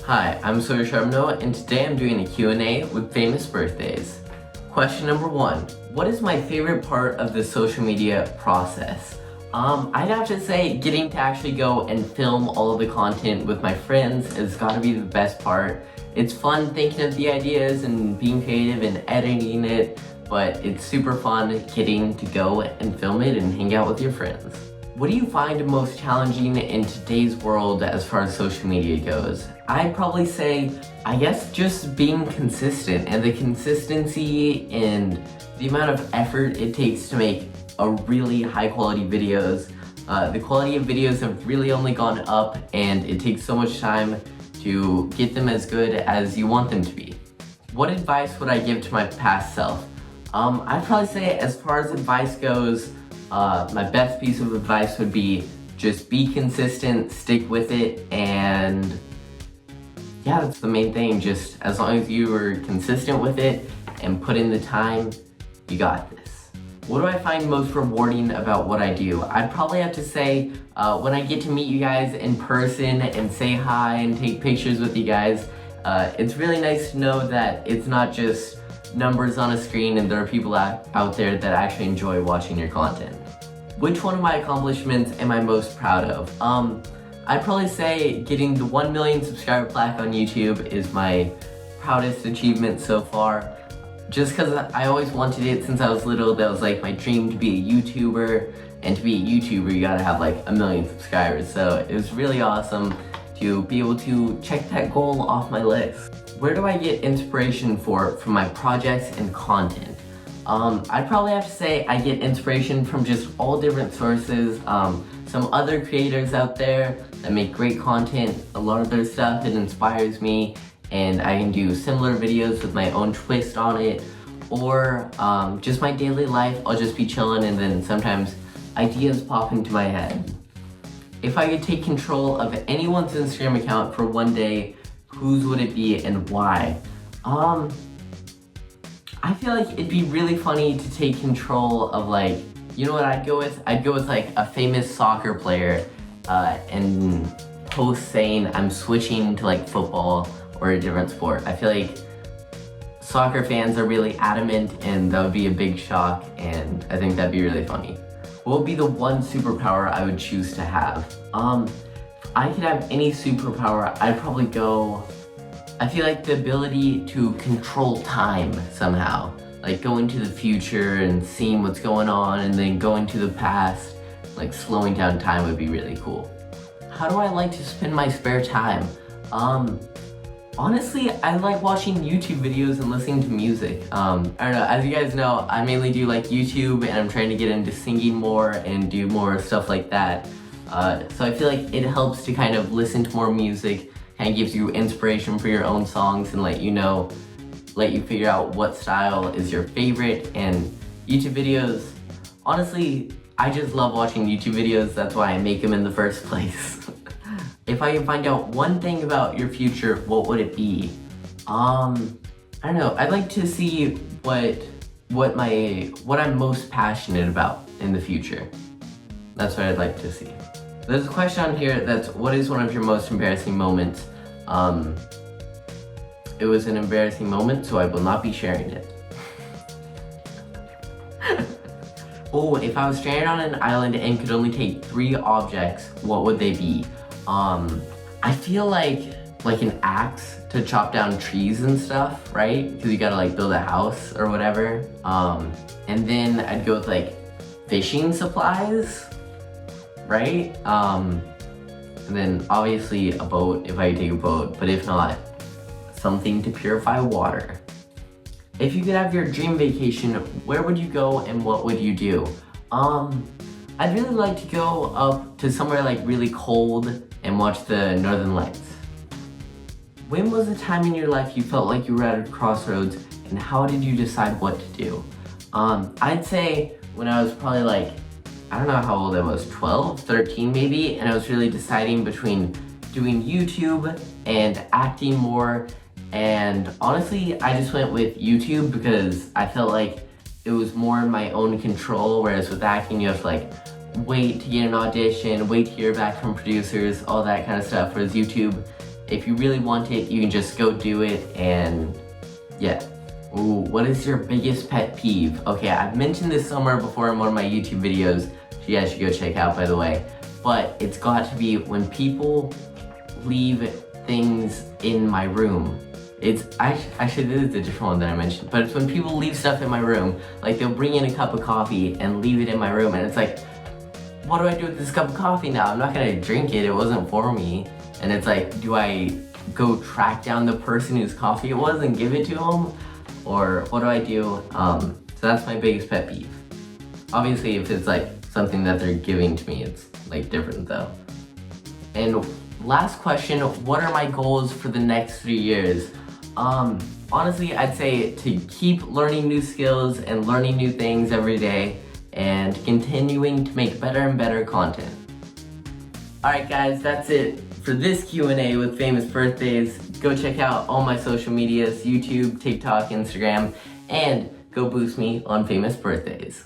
Hi, I'm Sawyer Sharbino, and today I'm doing a Q&A with famous birthdays. Question number 1. What is my favorite part of the social media process? I'd have to say getting to actually go and film all of the content with my friends has got to be the best part. It's fun thinking of the ideas and being creative and editing it, but it's super fun getting to go and film it and hang out with your friends. What do you find most challenging in today's world as far as social media goes? I'd probably say, I guess just being consistent, and the consistency and the amount of effort it takes to make a really high quality videos. The quality of videos have really only gone up, and it takes so much time to get them as good as you want them to be. What advice would I give to my past self? I'd probably say, as far as advice goes, my best piece of advice would be just be consistent, stick with it, and yeah, that's the main thing. Just as long as you are consistent with it and put in the time, you got this. What do I find most rewarding about what I do? I'd probably have to say when I get to meet you guys in person and say hi and take pictures with you guys, it's really nice to know that it's not just numbers on a screen and there are people out there that actually enjoy watching your content. Which one of my accomplishments am I most proud of? I'd probably say getting the 1 million subscriber plaque on YouTube is my proudest achievement so far. Just because I always wanted it since I was little. That was like my dream, to be a YouTuber, and to be a YouTuber you gotta have like 1 million subscribers. So it was really awesome to be able to check that goal off my list. Where do I get inspiration from my projects and content? I'd probably have to say I get inspiration from just all different sources. Some other creators out there that make great content, a lot of their stuff, it inspires me, and I can do similar videos with my own twist on it. Or just my daily life, I'll just be chilling and then sometimes ideas pop into my head. If I could take control of anyone's Instagram account for one day, whose would it be and why? I feel like it'd be really funny to take control of, like, you know what I'd go with? I'd go with like a famous soccer player and post saying I'm switching to like football or a different sport. I feel like soccer fans are really adamant, and that would be a big shock, and I think that'd be really funny. What would be the one superpower I would choose to have? If I could have any superpower, I'd probably go, I feel like the ability to control time somehow. Like going to the future and seeing what's going on, and then going to the past, like slowing down time would be really cool. How do I like to spend my spare time? Honestly, I like watching YouTube videos and listening to music. I don't know, as you guys know, I mainly do like YouTube, and I'm trying to get into singing more and do more stuff like that. So I feel like it helps to kind of listen to more music, kind of gives you inspiration for your own songs, and let you figure out what style is your favorite. And YouTube videos, honestly, I just love watching YouTube videos. That's why I make them in the first place. If I can find out one thing about your future, what would it be? I don't know. I'd like to see what I'm most passionate about in the future. That's what I'd like to see. There's a question on here that's, what is one of your most embarrassing moments? It was an embarrassing moment, so I will not be sharing it. Oh, if I was stranded on an island and could only take 3 objects, what would they be? I feel like an axe to chop down trees and stuff, right? Because you gotta like build a house or whatever. And then I'd go with like fishing supplies, right? And then obviously a boat, if I could take a boat, but if not, something to purify water. If you could have your dream vacation, where would you go and what would you do? I'd really like to go up to somewhere like really cold and watch the Northern Lights. When was the time in your life you felt like you were at a crossroads, and how did you decide what to do? I'd say when I was probably like, I don't know how old I was, 12, 13 maybe, and I was really deciding between doing YouTube and acting more. And honestly, I just went with YouTube because I felt like it was more in my own control, whereas with acting you have to like wait to get an audition, wait to hear back from producers, all that kind of stuff. Whereas YouTube, if you really want it, you can just go do it, and yeah. Ooh, what is your biggest pet peeve? Okay, I've mentioned this somewhere before in one of my YouTube videos, which you guys should go check out, by the way. But it's got to be when people leave things in my room. Actually, this is a different one that I mentioned, but it's when people leave stuff in my room. Like, they'll bring in a cup of coffee and leave it in my room, and it's like, what do I do with this cup of coffee now? I'm not gonna drink it, it wasn't for me. And it's like, do I go track down the person whose coffee it was and give it to them? Or what do I do? So that's my biggest pet peeve. Obviously, if it's like something that they're giving to me, it's like different though. And last question, what are my goals for the next 3 years? Honestly, I'd say to keep learning new skills and learning new things every day and continuing to make better and better content. Alright guys, that's it for this Q&A with famous birthdays. Go check out all my social medias, YouTube, TikTok, Instagram, and go boost me on famous birthdays.